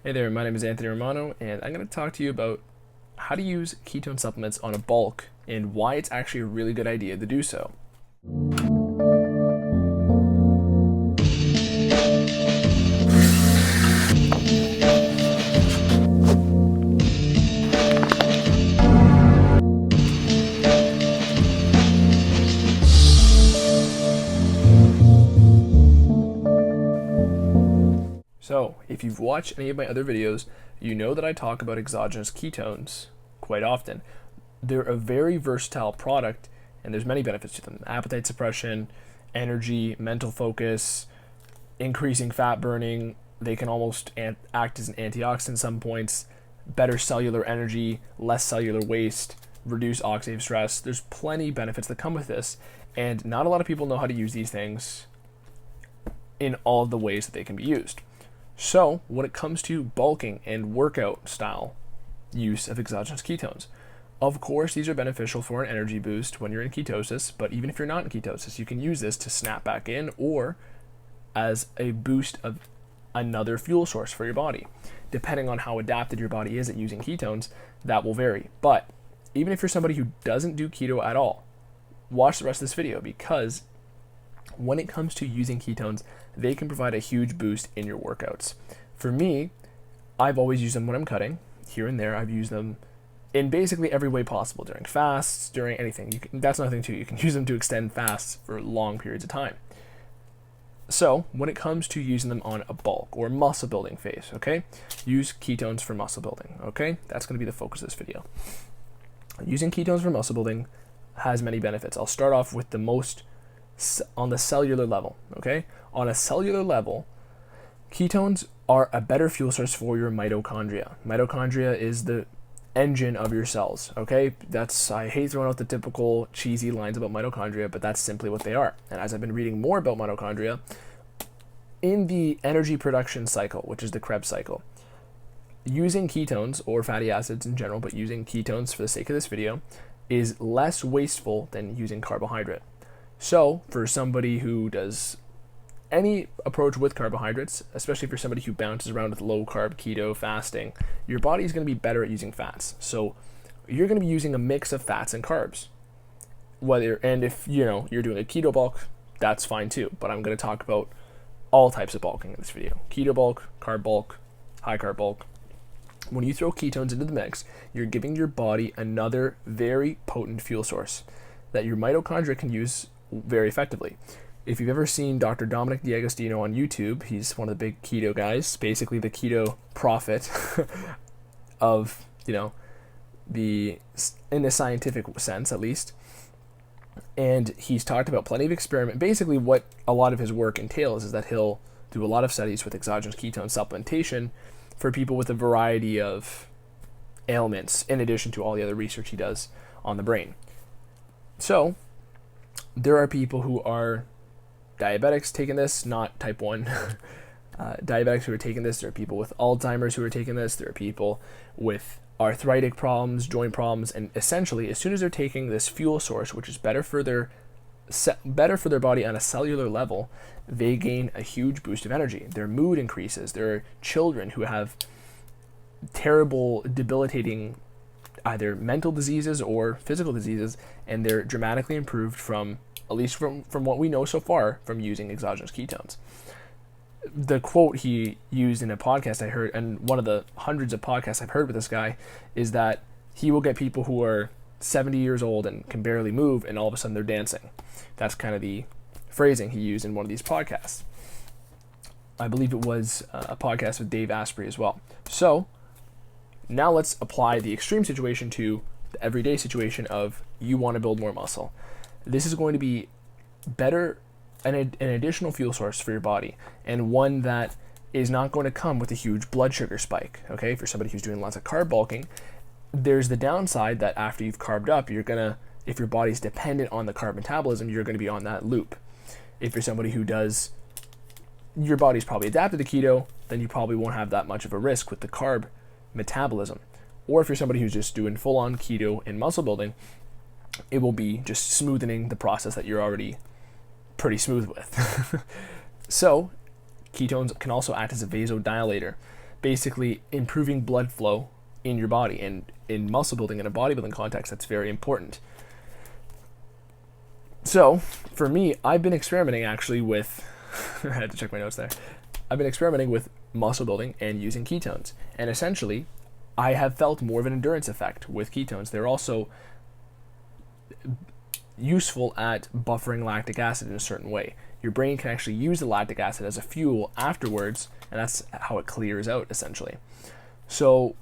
Hey there, my name is Anthony Romano, and I'm going to talk to you about how to use ketone supplements on a bulk and why it's actually a really good idea to do so. So, if you've watched any of my other videos, you know that I talk about exogenous ketones quite often. They're a very versatile product, and there's many benefits to them. Appetite suppression, energy, mental focus, increasing fat burning. They can almost act as an antioxidant at some points, better cellular energy, less cellular waste, reduce oxidative stress. There's plenty benefits that come with this, and not a lot of people know how to use these things in all of the ways that they can be used. So, when it comes to bulking and workout style use of exogenous ketones, of course, these are beneficial for an energy boost when you're in ketosis, but even if you're not in ketosis, you can use this to snap back in or as a boost of another fuel source for your body. Depending on how adapted your body is at using ketones, that will vary. But even if you're somebody who doesn't do keto at all, watch the rest of this video because when it comes to using ketones, they can provide a huge boost in your workouts. For me, I've always used them when I'm cutting. Here and there, I've used them in basically every way possible, during fasts, during anything. That's another thing too. You can use them to extend fasts for long periods of time. So when it comes to using them on a bulk or muscle building phase, okay, use ketones for muscle building, okay? That's going to be the focus of this video. Using ketones for muscle building has many benefits. I'll start off with the most on the cellular level, okay? On a cellular level, ketones are a better fuel source for your mitochondria. Mitochondria is the engine of your cells, okay? I hate throwing out the typical cheesy lines about mitochondria, but that's simply what they are. And as I've been reading more about mitochondria, in the energy production cycle, which is the Krebs cycle, using ketones, or fatty acids in general, but using ketones for the sake of this video, is less wasteful than using carbohydrate. So, for somebody who does any approach with carbohydrates, especially for somebody who bounces around with low carb, keto, fasting, your body is going to be better at using fats. So, you're going to be using a mix of fats and carbs. And if you're doing a keto bulk, that's fine too. But I'm going to talk about all types of bulking in this video: keto bulk, carb bulk, high carb bulk. When you throw ketones into the mix, you're giving your body another very potent fuel source that your mitochondria can use very effectively. If you've ever seen Dr. Dominic D'Agostino on YouTube, he's one of the big keto guys, basically the keto prophet of, in the scientific sense at least. And he's talked about plenty of experiment. Basically what a lot of his work entails is that he'll do a lot of studies with exogenous ketone supplementation for people with a variety of ailments, in addition to all the other research he does on the brain. So, there are people who are diabetics taking this, not type 1 diabetics who are taking this. There are people with Alzheimer's who are taking this. There are people with arthritic problems, joint problems, and essentially, as soon as they're taking this fuel source, which is better for their body on a cellular level, they gain a huge boost of energy. Their mood increases. There are children who have terrible, debilitating either mental diseases or physical diseases, and they're dramatically improved from, at least from what we know so far, from using exogenous ketones. The quote he used in a podcast I heard, and one of the hundreds of podcasts I've heard with this guy, is that he will get people who are 70 years old and can barely move, and all of a sudden they're dancing. That's kind of the phrasing he used in one of these podcasts. I believe it was a podcast with Dave Asprey as well. So, now let's apply the extreme situation to the everyday situation of you want to build more muscle. This is going to be better, an additional fuel source for your body, and one that is not going to come with a huge blood sugar spike. Okay, for somebody who's doing lots of carb bulking, there's the downside that after you've carbed up, if your body's dependent on the carb metabolism, you're going to be on that loop. If you're somebody who your body's probably adapted to keto, then you probably won't have that much of a risk with the carb metabolism. Or if you're somebody who's just doing full-on keto and muscle building, it will be just smoothing the process that you're already pretty smooth with. So, ketones can also act as a vasodilator. basically improving blood flow in your body. And in muscle building, in a bodybuilding context, that's very important. So for me, I've been experimenting actually with, I had to check my notes there. I've been experimenting with muscle building and using ketones. And essentially, I have felt more of an endurance effect with ketones. They're also useful at buffering lactic acid in a certain way. Your brain can actually use the lactic acid as a fuel afterwards, and that's how it clears out, essentially. So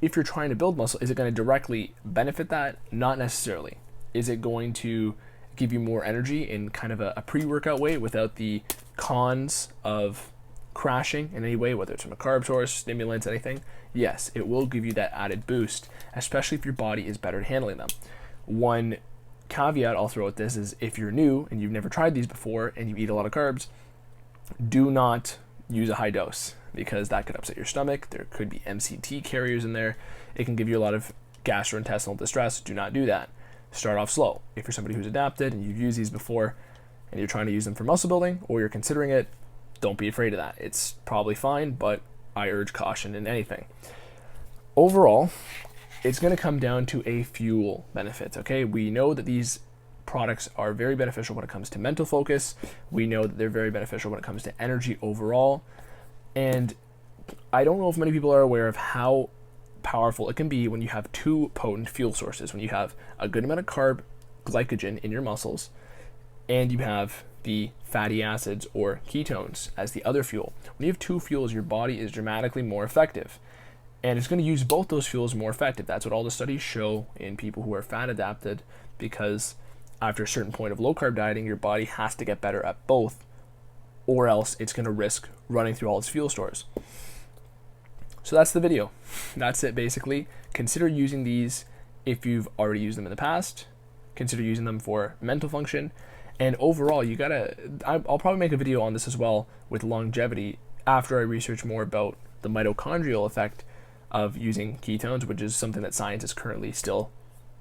if you're trying to build muscle, is it going to directly benefit that? Not necessarily. Is it going to give you more energy in kind of a pre-workout way without the cons of crashing in any way, whether it's from a carb source, stimulants, anything? Yes, it will give you that added boost, especially if your body is better at handling them. One caveat I'll throw at this is, if you're new and you've never tried these before and you eat a lot of carbs, do not use a high dose, because that could upset your stomach. There could be MCT carriers in there. It can give you a lot of gastrointestinal distress. Do not do that. Start off slow. If you're somebody who's adapted and you've used these before and you're trying to use them for muscle building, or you're considering it, don't be afraid of that. It's probably fine, but I urge caution in anything. Overall, it's going to come down to a fuel benefit, okay? We know that these products are very beneficial when it comes to mental focus. We know that they're very beneficial when it comes to energy overall. And I don't know if many people are aware of how powerful it can be when you have two potent fuel sources, when you have a good amount of carb glycogen in your muscles and you have the fatty acids or ketones as the other fuel. When you have two fuels, your body is dramatically more effective, and it's going to use both those fuels more effective. That's what all the studies show in people who are fat adapted, because after a certain point of low carb dieting, your body has to get better at both, or else it's going to risk running through all its fuel stores. So that's the video. That's it basically. Consider using these if you've already used them in the past. Consider using them for mental function. And overall, I'll probably make a video on this as well with longevity after I research more about the mitochondrial effect of using ketones, which is something that science is currently still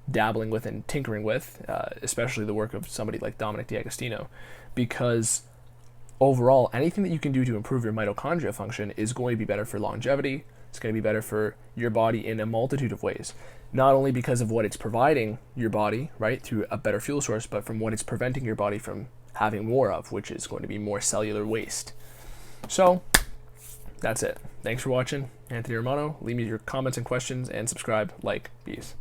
dabbling with and tinkering with, especially the work of somebody like Dominic D'Agostino, because overall, anything that you can do to improve your mitochondria function is going to be better for longevity. It's going to be better for your body in a multitude of ways, not only because of what it's providing your body, right, through a better fuel source, but from what it's preventing your body from having more of, which is going to be more cellular waste. So that's it. Thanks for watching. Anthony Romano. Leave me your comments and questions, and subscribe, like, peace.